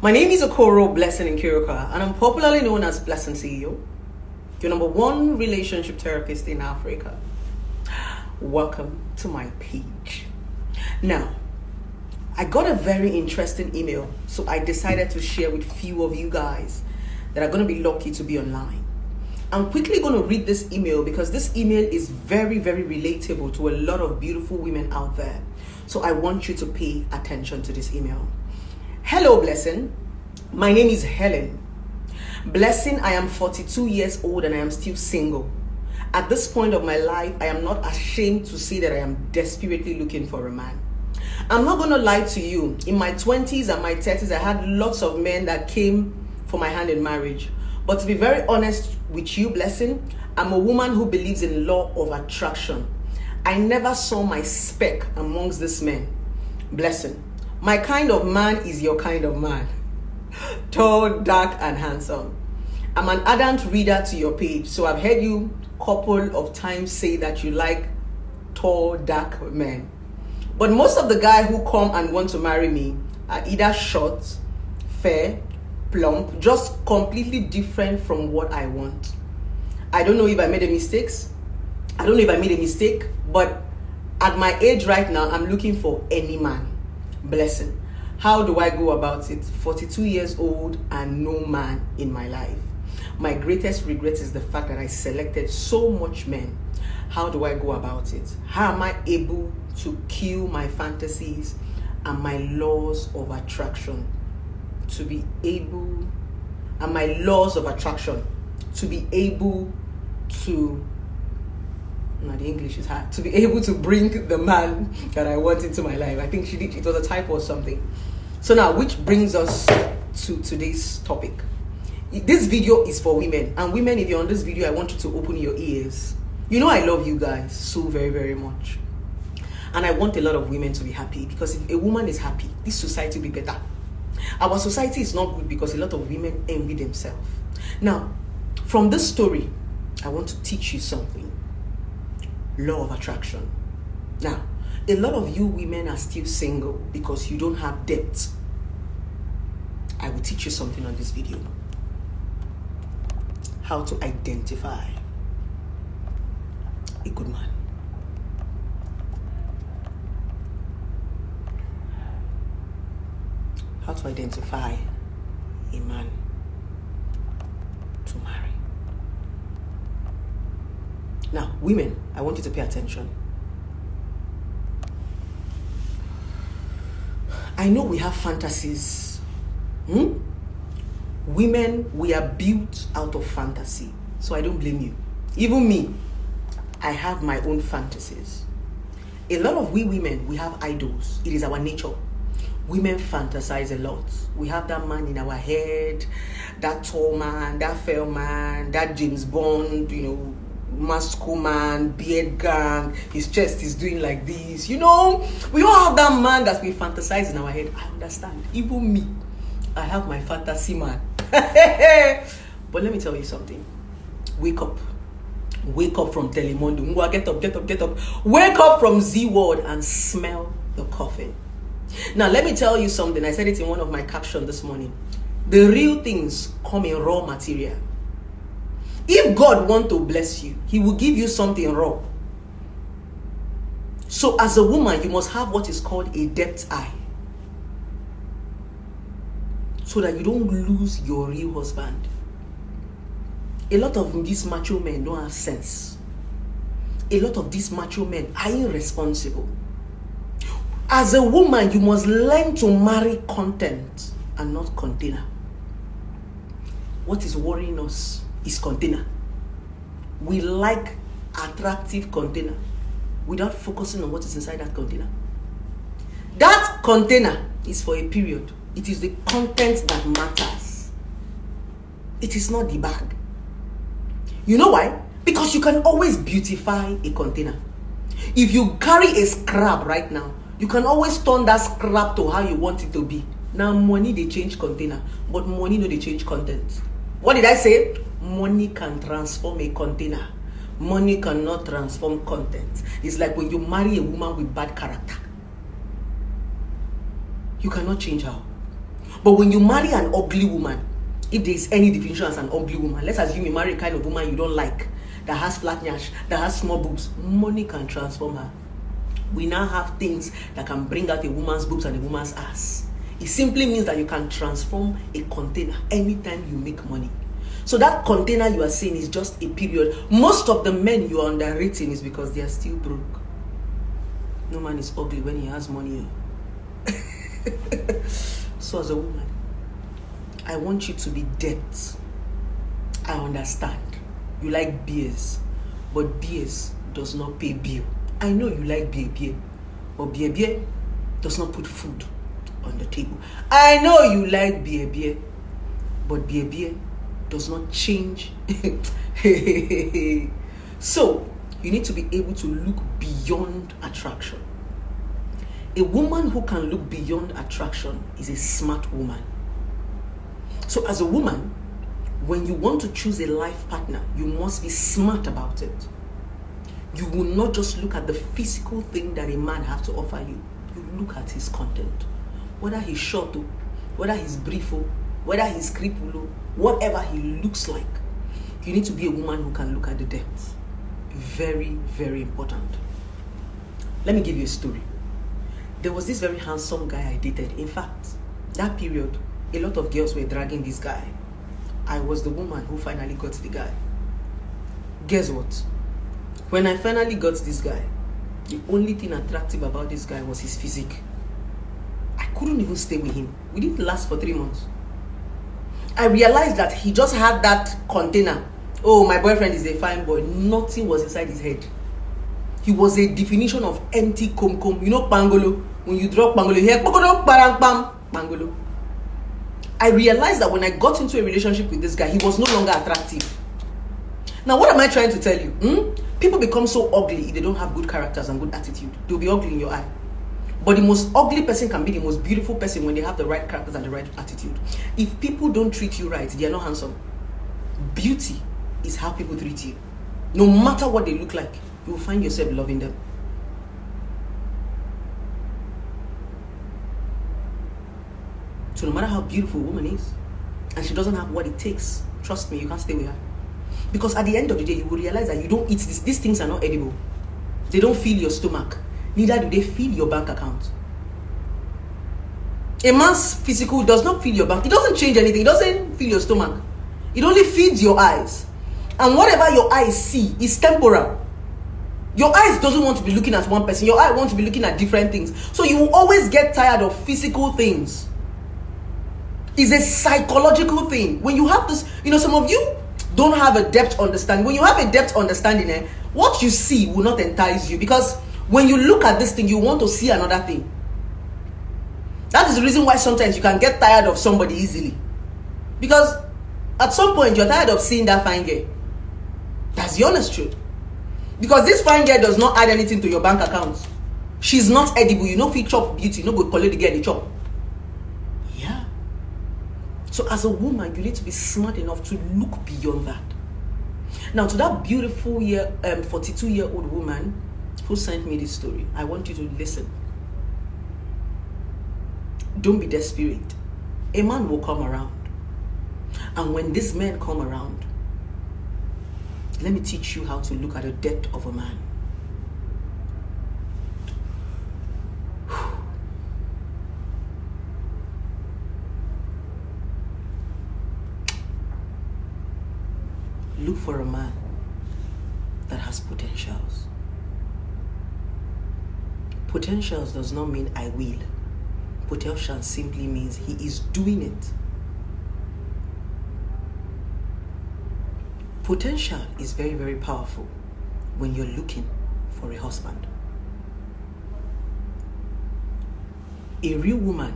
My name is Okoro Blessing Nkiruka, and I'm popularly known as Blessing CEO, your number one relationship therapist in Africa. Welcome to my page. Now, I got a very interesting email, so I decided to share with few of you guys that are going to be lucky to be online. I'm quickly going to read this email because this email is very, very relatable to a lot of beautiful women out there. So I want you to pay attention to this email. Hello, Blessing. My name is Helen. Blessing, I am 42 years old and I am still single. At this point of my life, I am not ashamed to say that I am desperately looking for a man. I'm not going to lie to you. In my 20s and my 30s, I had lots of men that came for my hand in marriage. But to be very honest with you, Blessing, I'm a woman who believes in law of attraction. I never saw my speck amongst these men. Blessing, my kind of man is your kind of man. Tall, dark, and handsome. I'm an ardent reader to your page, so I've heard you a couple of times say that you like tall, dark men. But most of the guys who come and want to marry me are either short, fair, plump, just completely different from what I want. I don't know if I made a mistake. But at my age right now, I'm looking for any man. Blessing. How do I go about it? 42 years old and no man in my life. My greatest regret is the fact that I selected so much men. How do I go about it? How am I able to kill my fantasies and my laws of attraction? To be able to no, the English is hard. To be able to bring the man that I want into my life. I think it was a typo or something. So now, which brings us to today's topic. This video is for women. And women, if you're on this video, I want you to open your ears. You know I love you guys so very, very much. And I want a lot of women to be happy. Because if a woman is happy, this society will be better. Our society is not good because a lot of women envy themselves. Now, from this story, I want to teach you something. Law of attraction. Now, a lot of you women are still single because you don't have depth. I will teach you something on this video. How to identify a good man. How to identify a man to marry. Now, women, I want you to pay attention. I know we have fantasies. Women, we are built out of fantasy. So I don't blame you. Even me, I have my own fantasies. A lot of we women, we have idols. It is our nature. Women fantasize a lot. We have that man in our head, that tall man, that fair man, that James Bond, masculine man, beard gang, his chest is doing like this. We all have that man that we fantasize in our head. I understand. Even me, I have my fantasy man. But let me tell you something. Wake up. Wake up from Telemundo. Get up. Wake up from Z World and smell the coffin. Now, let me tell you something. I said it in one of my captions this morning. The real things come in raw material. If God wants to bless you, He will give you something raw. So as a woman, you must have what is called a depth eye. So that you don't lose your real husband. A lot of these macho men don't have sense. A lot of these macho men are irresponsible. As a woman, you must learn to marry content and not container. What is worrying us is container. We like attractive container without focusing on what is inside that container. That container is for a period. It is the content that matters. It is not the bag. You know why? Because you can always beautify a container. If you carry a scrap right now, you can always turn that scrap to how you want it to be. Now money they change container, but money no they change content. What did I say? Money can transform a container. Money cannot transform content. It's like when you marry a woman with bad character. You cannot change her. But when you marry an ugly woman, if there is any definition as an ugly woman, let's assume you marry a kind of woman you don't like, that has flat nyash, that has small boobs, money can transform her. We now have things that can bring out a woman's boobs and a woman's ass. It simply means that you can transform a container anytime you make money. So that container you are saying is just a period. Most of the men you are underrating is because they are still broke. No man is ugly when he has money. So as a woman, I want you to be debt. I understand. You like beers, but beers does not pay bill. I know you like beer, but beer does not put food on the table. I know you like beer, but beer does not change. So you need to be able to look beyond attraction. A woman who can look beyond attraction is a smart woman. So as a woman, when you want to choose a life partner, you must be smart about it. You will not just look at the physical thing that a man has to offer you. You look at his content. Whether he's short, whether he's brief, whether he's cripple, whatever he looks like. You need to be a woman who can look at the depth. Very, very important. Let me give you a story. There was this very handsome guy I dated. In fact, that period, a lot of girls were dragging this guy. I was the woman who finally got the guy. Guess what? When I finally got this guy, the only thing attractive about this guy was his physique. I couldn't even stay with him. We didn't last for 3 months. I realized that he just had that container. Oh, my boyfriend is a fine boy. Nothing was inside his head. He was a definition of empty kom-kom. You know pangolo? When you drop pangolo, you hear pangolo. I realized that when I got into a relationship with this guy, he was no longer attractive. Now, what am I trying to tell you? People become so ugly if they don't have good characters and good attitude. They'll be ugly in your eye. But the most ugly person can be the most beautiful person when they have the right characters and the right attitude. If people don't treat you right, they are not handsome. Beauty is how people treat you. No matter what they look like, you will find yourself loving them. So no matter how beautiful a woman is, and she doesn't have what it takes, trust me, you can't stay with her. Because at the end of the day, you will realize that you don't eat this. These things are not edible. They don't fill your stomach. Neither do they fill your bank account. A man's physical does not fill your bank. It doesn't change anything. It doesn't fill your stomach. It only feeds your eyes. And whatever your eyes see is temporal. Your eyes doesn't want to be looking at one person. Your eye wants to be looking at different things. So you will always get tired of physical things. It's a psychological thing. When you have this, some of you don't have a depth understanding. When you have a depth understanding, what you see will not entice you. Because when you look at this thing, you want to see another thing. That is the reason why sometimes you can get tired of somebody easily. Because at some point, you're tired of seeing that fine girl. That's the honest truth. Because this fine girl does not add anything to your bank account. She's not edible. You know, if you chop beauty, you know, go collect the girl, the chop. Yeah. So as a woman, you need to be smart enough to look beyond that. Now, to that beautiful 42-year-old woman who sent me this story, I want you to listen. Don't be desperate. A man will come around. And when these men come around, let me teach you how to look at the depth of a man. Look for a man that has potentials. Potentials does not mean I will. Potential simply means he is doing it. Potential is very, very powerful when you're looking for a husband. A real woman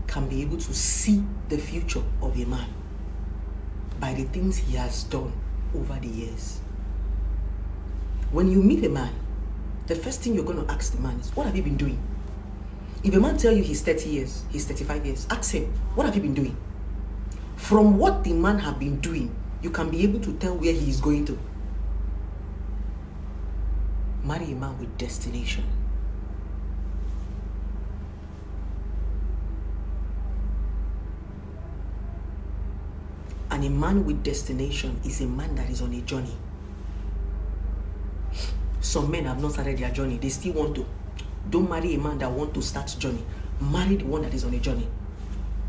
can be able to see the future of a man by the things he has done over the years. When you meet a man, the first thing you're going to ask the man is, what have you been doing? If a man tells you he's 30 years, he's 35 years, ask him, what have you been doing? From what the man have been doing, you can be able to tell where he is going to. Marry a man with destination. And a man with destination is a man that is on a journey. Some men have not started their journey. They still want to. Don't marry a man that wants to start journey. Marry the one that is on a journey.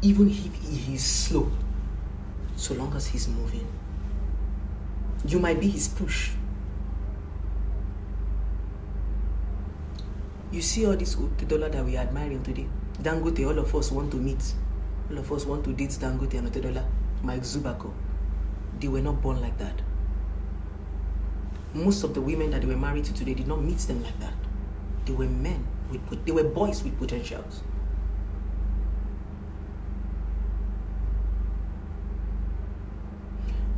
Even if he is slow, so long as he's moving. You might be his push. You see all this $50 that we are admiring today. Dangote, all of us want to meet. All of us want to date Dangote and $50. Mike Zubako. They were not born like that. Most of the women that they were married to today did not meet them like that. They were men they were boys with potentials.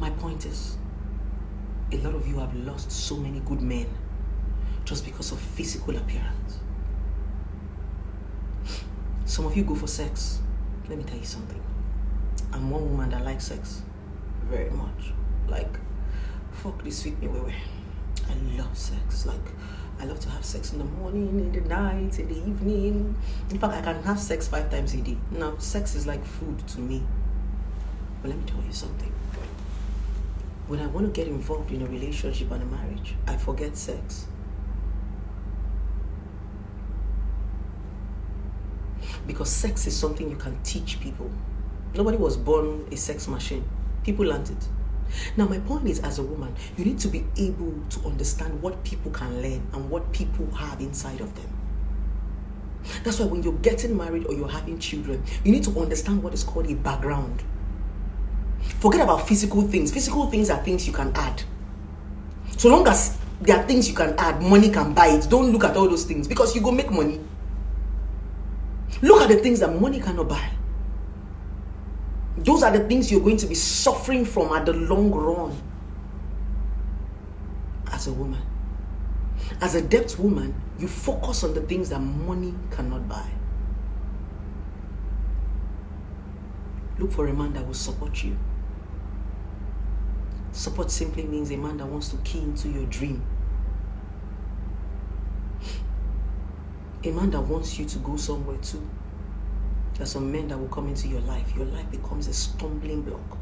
My point is, a lot of you have lost so many good men just because of physical appearance. Some of you go for sex. Let me tell you something. I'm one woman that likes sex very much. Like, fuck this sweet me way. I love sex. Like, I love to have sex in the morning, in the night, in the evening. In fact, I can have sex 5 times a day. Now, sex is like food to me. But let me tell you something. When I want to get involved in a relationship and a marriage, I forget sex. Because sex is something you can teach people. Nobody was born a sex machine. People learned it. Now, my point is, as a woman, you need to be able to understand what people can learn and what people have inside of them. That's why when you're getting married or you're having children, you need to understand what is called a background. Forget about physical things. Physical things are things you can add. So long as there are things you can add, money can buy it. Don't look at all those things because you go make money. Look at the things that money cannot buy. Those are the things you're going to be suffering from at the long run as a woman. As a debt woman, you focus on the things that money cannot buy. Look for a man that will support you. Support simply means a man that wants to key into your dream. A man that wants you to go somewhere too. There are some men that will come into your life. Your life becomes a stumbling block.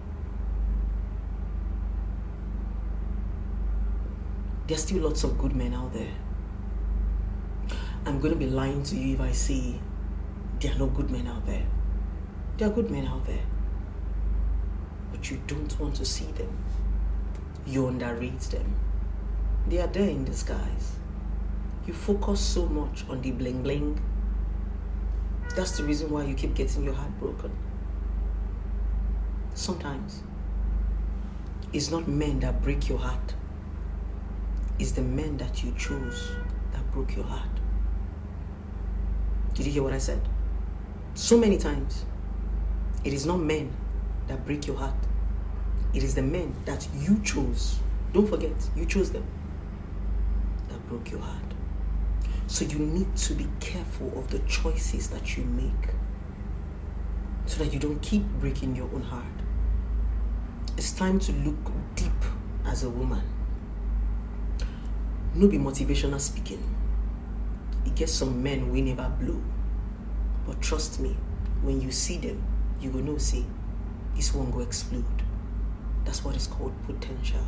There's still lots of good men out there. I'm going to be lying to you if I say there are no good men out there. There are good men out there. But you don't want to see them. You underrate them. They are there in disguise. You focus so much on the bling bling. That's the reason why you keep getting your heart broken. Sometimes it's not men that break your heart. It's the men that you chose that broke your heart. Did you hear what I said? So many times, it is not men that break your heart. It is the men that you chose. Don't forget, you chose them. That broke your heart. So you need to be careful of the choices that you make so that you don't keep breaking your own heart. It's time to look deep as a woman. No be motivational speaking. You get some men we never blow. But trust me, when you see them, you will know, say, this one go explode. That's what is called potential.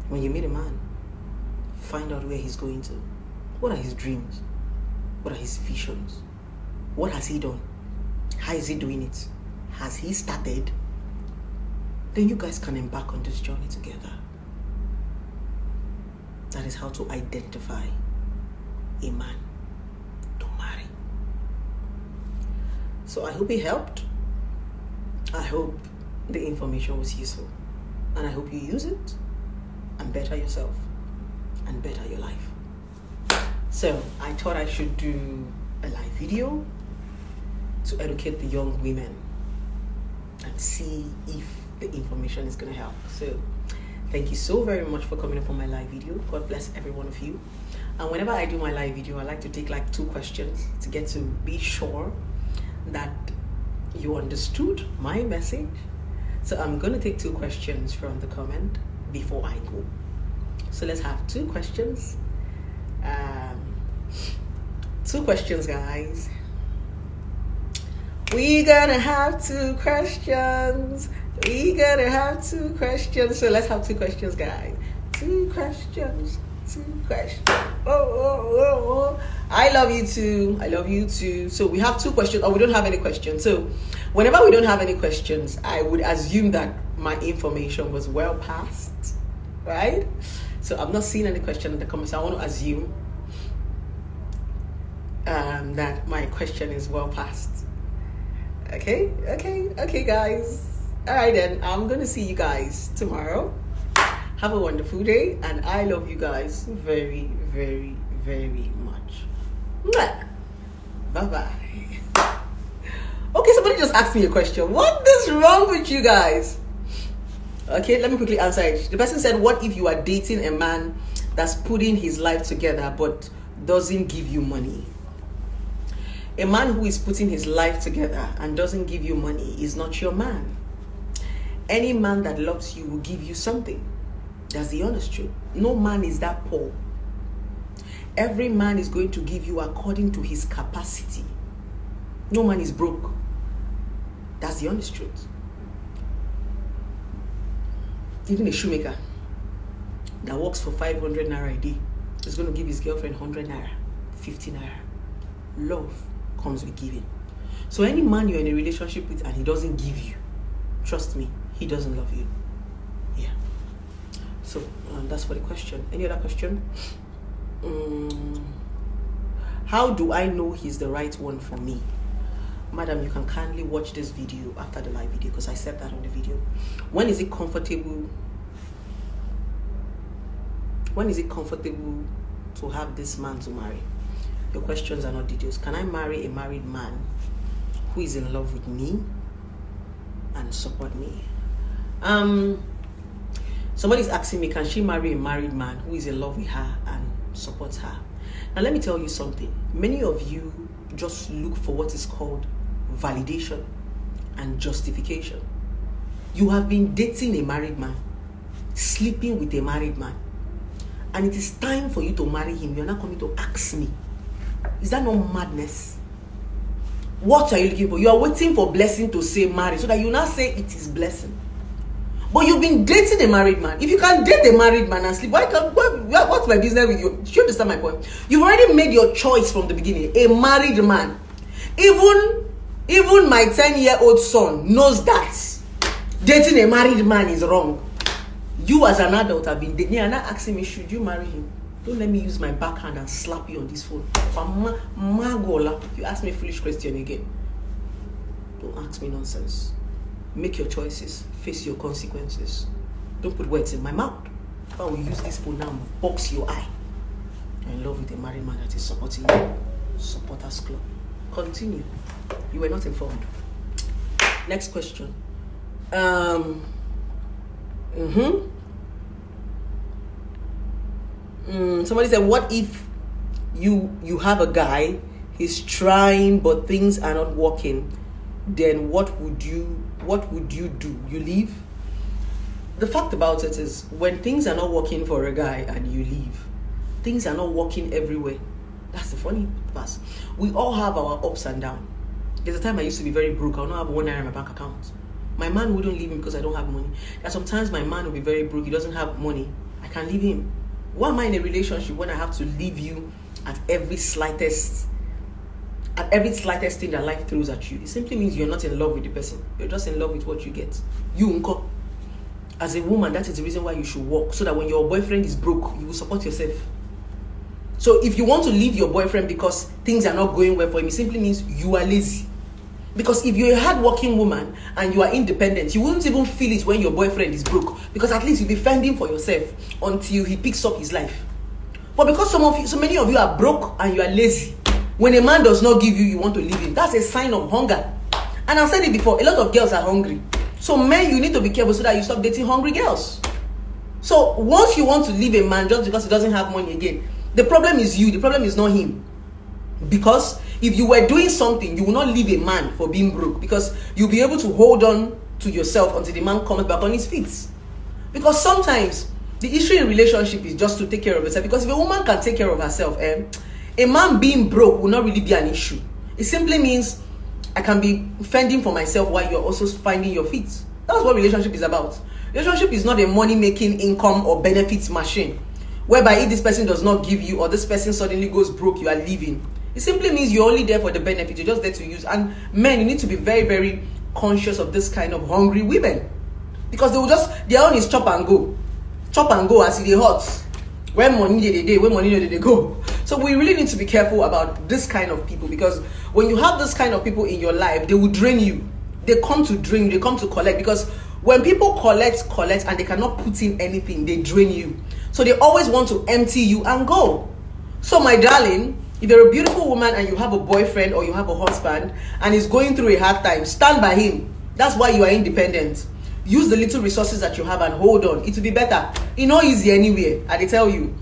When you meet a man, find out where he's going to. What are his dreams? What are his visions? What has he done? How is he doing it? Has he started? Then you guys can embark on this journey together. That is how to identify a man to marry. So I hope it helped. I hope the information was useful. And I hope you use it and better yourself and better your life. So I thought I should do a live video to educate the young women and see if the information is going to help. So thank you so very much for coming up on my live video. God bless every one of you. And whenever I do my live video, I like to take like 2 questions to get to be sure that you understood my message. So I'm going to take 2 questions from the comment before I go. So let's have 2 questions. 2 questions, guys. We're gonna have 2 questions. We gotta have 2 questions. So let's have 2 questions, guys. 2 questions. 2 questions. Oh. I love you too. I love you too. So we have 2 questions, or we don't have any questions. So whenever we don't have any questions, I would assume that my information was well passed, right? So I'm not seeing any question in the comments. I want to assume that my question is well passed. Okay, guys. All right, then. I'm going to see you guys tomorrow. Have a wonderful day, and I love you guys very, very, very much. Bye-bye. Okay, somebody just asked me a question. What is wrong with you guys? Okay, let me quickly answer it. The person said, what if you are dating a man that's putting his life together but doesn't give you money? A man who is putting his life together and doesn't give you money is not your man. Any man that loves you will give you something. That's the honest truth. No man is that poor. Every man is going to give you according to his capacity. No man is broke. That's the honest truth. Even a shoemaker that works for 500 naira a day is going to give his girlfriend 100 naira, 50 naira. Love comes with giving. So any man you're in a relationship with and he doesn't give you, trust me, he doesn't love you. Yeah. So that's for the question. Any other question? How do I know he's the right one for me? Madam, you can kindly watch this video after the live video, because I said that on the video. When is it comfortable? When is it comfortable to have this man to marry? Your questions are not details. Can I marry a married man who is in love with me and support me? Somebody's asking me, can she marry a married man who is in love with her and supports her? Now let me tell you something. Many of you just look for what is called validation and justification. You have been dating a married man, sleeping with a married man, and it is time for you to marry him. You're not coming to ask me. Is that not madness? What are you looking for? You are waiting for blessing to say marry, so that you now say it is blessing. But you've been dating a married man. If you can date a married man and sleep, what's my business with you? Do you understand my point? You've already made your choice from the beginning. A married man. Even my 10-year-old son knows that dating a married man is wrong. You as an adult have been dating. You're not asking me, should you marry him? Don't let me use my backhand and slap you on this phone. If you ask me a foolish question again, don't ask me nonsense. Make your choices. Face your consequences. Don't put words in my mouth. If I will use this phone now and box your eye. You're in love with a married man that is supporting you. Supporters club. Continue. You were not informed. Next question. Somebody said, what if you have a guy, he's trying but things are not working, then what would you do? You leave? The fact about it is, when things are not working for a guy and you leave, things are not working everywhere. That's the funny part. We all have our ups and downs. There's a time I used to be very broke. I don't have 1 naira in my bank account. My man wouldn't leave me because I don't have money. And sometimes my man will be very broke. He doesn't have money. I can't leave him. Why am I in a relationship when I have to leave you at every slightest thing that life throws at you? It simply means you're not in love with the person. You're just in love with what you get. You, unko. As a woman, that is the reason why you should work, so that when your boyfriend is broke, you will support yourself. So if you want to leave your boyfriend because things are not going well for him, it simply means you are lazy. Because if you're a hard-working woman and you are independent, you wouldn't even feel it when your boyfriend is broke, because at least you'll be fending for yourself until he picks up his life. But because so many of you are broke and you are lazy, when a man does not give you, you want to leave him. That's a sign of hunger. And I've said it before, a lot of girls are hungry. So men, you need to be careful so that you stop dating hungry girls. So once you want to leave a man just because he doesn't have money again, the problem is you, the problem is not him. Because if you were doing something, you will not leave a man for being broke, because you'll be able to hold on to yourself until the man comes back on his feet. Because sometimes the issue in relationship is just to take care of yourself. Because if a woman can take care of herself, a man being broke will not really be an issue. It simply means I can be fending for myself while you're also finding your feet. That's what relationship is about. Relationship is not a money-making, income, or benefits machine, whereby if this person does not give you or this person suddenly goes broke, you are leaving. It simply means you're only there for the benefit. You're just there to use. And men, you need to be very, very conscious of this kind of hungry women, because they will just, their own is chop and go as it hot. When money they when money they go. So we really need to be careful about this kind of people, because when you have this kind of people in your life, they will drain you. They come to drain you, they come to collect, because when people collect and they cannot put in anything, they drain you. So they always want to empty you and go. So my darling, if you're a beautiful woman and you have a boyfriend or you have a husband and he's going through a hard time, stand by him. That's why you are independent. Use the little resources that you have and hold on. It will be better. It's not easy anywhere. I tell you,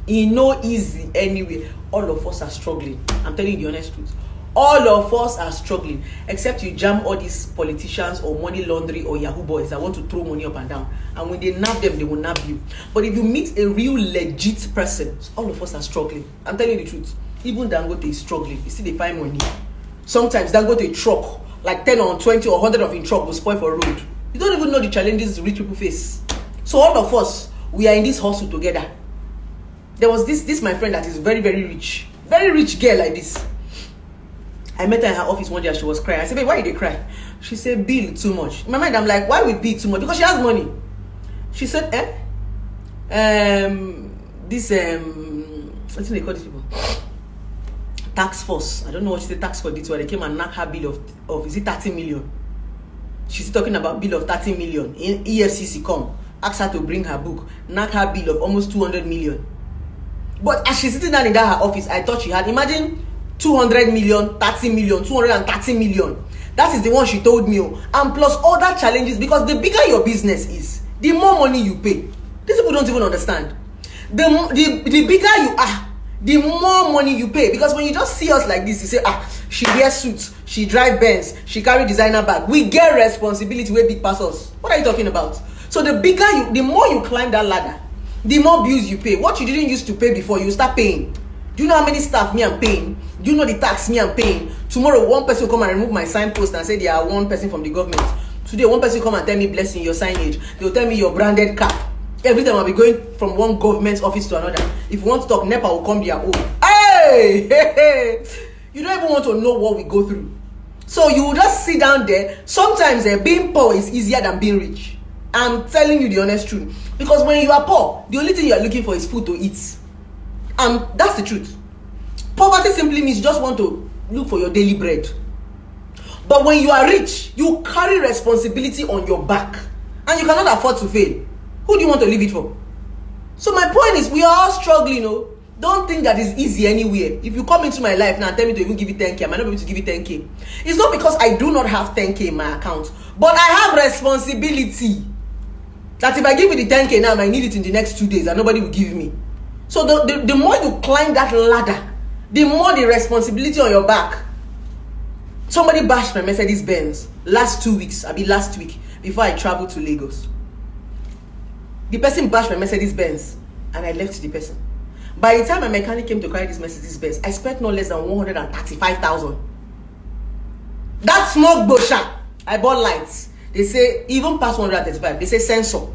it's not easy anywhere. All of us are struggling. I'm telling you the honest truth. All of us are struggling, except you jam all these politicians or money laundry or Yahoo boys that want to throw money up and down. And when they nab them, they will nab you. But if you meet a real legit person, all of us are struggling. I'm telling you the truth. Even Dangote is struggling. You see, they find money. Sometimes Dangote truck, like 10 or 20 or 100 of in truck will spoil for road. You don't even know the challenges rich people face. So all of us, we are in this hustle together. There was this my friend that is very, very rich girl like this. I met her in her office one day and she was crying. I said, babe, why did they cry? She said, bill too much. In my mind, I'm like, why would bill too much? Because she has money. She said, what's they call these people? Tax force. I don't know what she said, tax force did, where they came and knocked her bill of is it 30 million? She's talking about bill of 30 million. In EFCC come, asked her to bring her book, knock her bill of almost 200 million. But as she's sitting down in that her office, I thought she had, imagine 200 million, 30 million, 230 million. That is the one she told me. And plus other challenges, because the bigger your business is, the more money you pay. These people don't even understand. The bigger you are, the more money you pay. Because when you just see us like this, you say, she wears suits, she drive Benz, she carry designer bag. We get responsibility where big pass us. What are you talking about? So the bigger you, the more you climb that ladder, the more bills you pay. What you didn't used to pay before, you start paying. Do you know how many staff me I'm paying? Do you know the tax me I'm paying? Tomorrow, one person will come and remove my signpost and say they are one person from the government. Today, one person will come and tell me, blessing your signage. They'll tell me your branded car. Every time I'll be going from one government office to another. If you want to talk, NEPA will come their own. Hey! You don't even want to know what we go through. So you will just sit down there. Sometimes being poor is easier than being rich. I'm telling you the honest truth. Because when you are poor, the only thing you are looking for is food to eat. And that's the truth. Poverty simply means you just want to look for your daily bread. But when you are rich, you carry responsibility on your back. And you cannot afford to fail. Who do you want to leave it for? So my point is, we are all struggling. Don't think that it's easy anywhere. If you come into my life now and tell me to even give you 10K, I might not be able to give you 10K. It's not because I do not have 10K in my account. But I have responsibility. That if I give you the 10K now, I might need it in the next 2 days and nobody will give me. So the more you climb that ladder, the more the responsibility on your back. Somebody bashed my Mercedes Benz last week before I traveled to Lagos. The person bashed my Mercedes Benz and I left the person. By the time my mechanic came to carry this Mercedes Benz, I spent no less than 135,000. That smoke bosha. I bought lights. They say even past 135. They say sensor.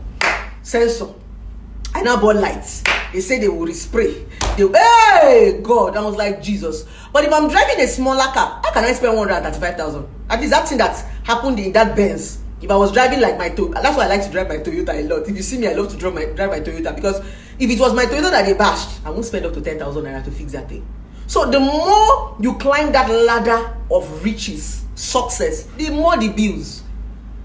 I now bought lights. They say they will respray. Hey God, I was like Jesus. But if I'm driving a smaller car, how can I spend 135,000? At least that thing that happened in that Benz. If I was driving like my Toyota, that's why I like to drive my Toyota a lot. If you see me, I love to drive my Toyota, because if it was my Toyota that they bashed, I won't spend up to 10,000 naira to fix that thing. So the more you climb that ladder of riches, success, the more the bills.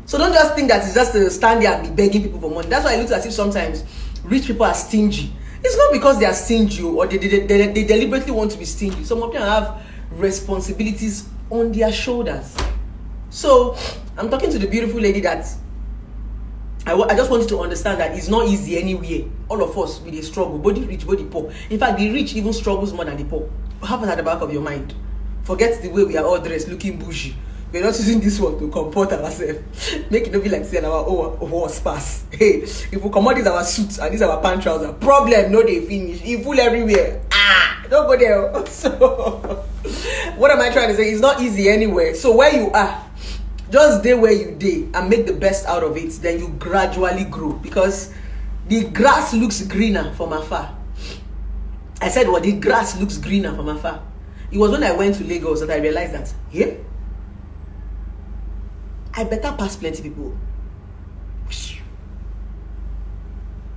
So don't just think that it's just to stand there and be begging people for money. That's why it looks as if sometimes rich people are stingy. It's not because they are stingy or they deliberately want to be stingy. Some of them have responsibilities on their shoulders. So I'm talking to the beautiful lady that I just want you to understand that it's not easy anywhere. All of us, we struggle, both the rich, both the poor. In fact, the rich even struggles more than the poor. Have it at the back of your mind. Forget the way we are all dressed, looking bougie. We're not using this one to comport ourselves. Make it not be like saying our horse pass. Hey, if we come out, these our suits and these our pant trousers, problem no they finish. It full everywhere. Don't go there. So what am I trying to say? It's not easy anywhere. So where you are, Just stay where you dey and make the best out of it. Then you gradually grow, because the grass looks greener from afar. I said, well, the grass looks greener from afar. It was when I went to Lagos that I realized that, yeah, I better pass plenty people.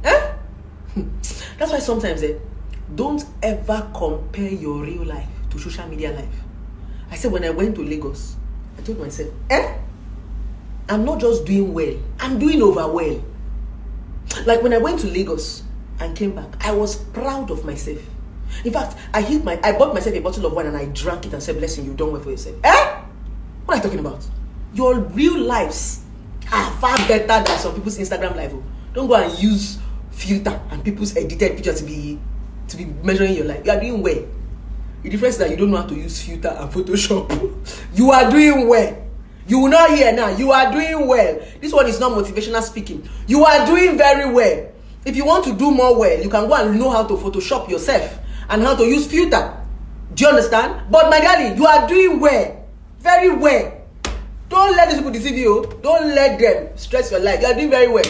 Eh? That's why sometimes don't ever compare your real life to social media life. I said, when I went to Lagos, I told myself, I'm not just doing well, I'm doing over well. Like when I went to Lagos and came back, I was proud of myself. In fact, I bought myself a bottle of wine and I drank it and said, blessing, you don't well for yourself. What are you talking about? Your real lives are far better than some people's Instagram life. Don't go and use filter and people's edited pictures to be measuring your life. You are doing well. The difference is that you don't know how to use filter and Photoshop. You are doing well. You will not hear now. You are doing well. This one is not motivational speaking. You are doing very well. If you want to do more well, you can go and know how to Photoshop yourself and how to use filter. Do you understand? But my darling, you are doing well. Very well. Don't let these people deceive you. Don't let them stress your life. You are doing very well.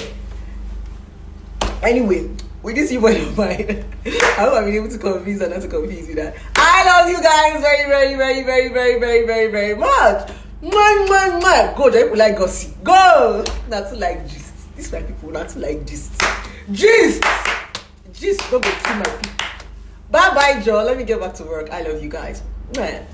Anyway, with this evil of mine, I hope I've been able to convince and not to confuse you that I love you guys very, very, very, very, very, very, very, very much. Go, people like gossip. Go! Not to like gist. These my people, not to like gist. Gist! Gist, don't go see my people. Bye-bye, Joe. Let me get back to work. I love you guys. Man.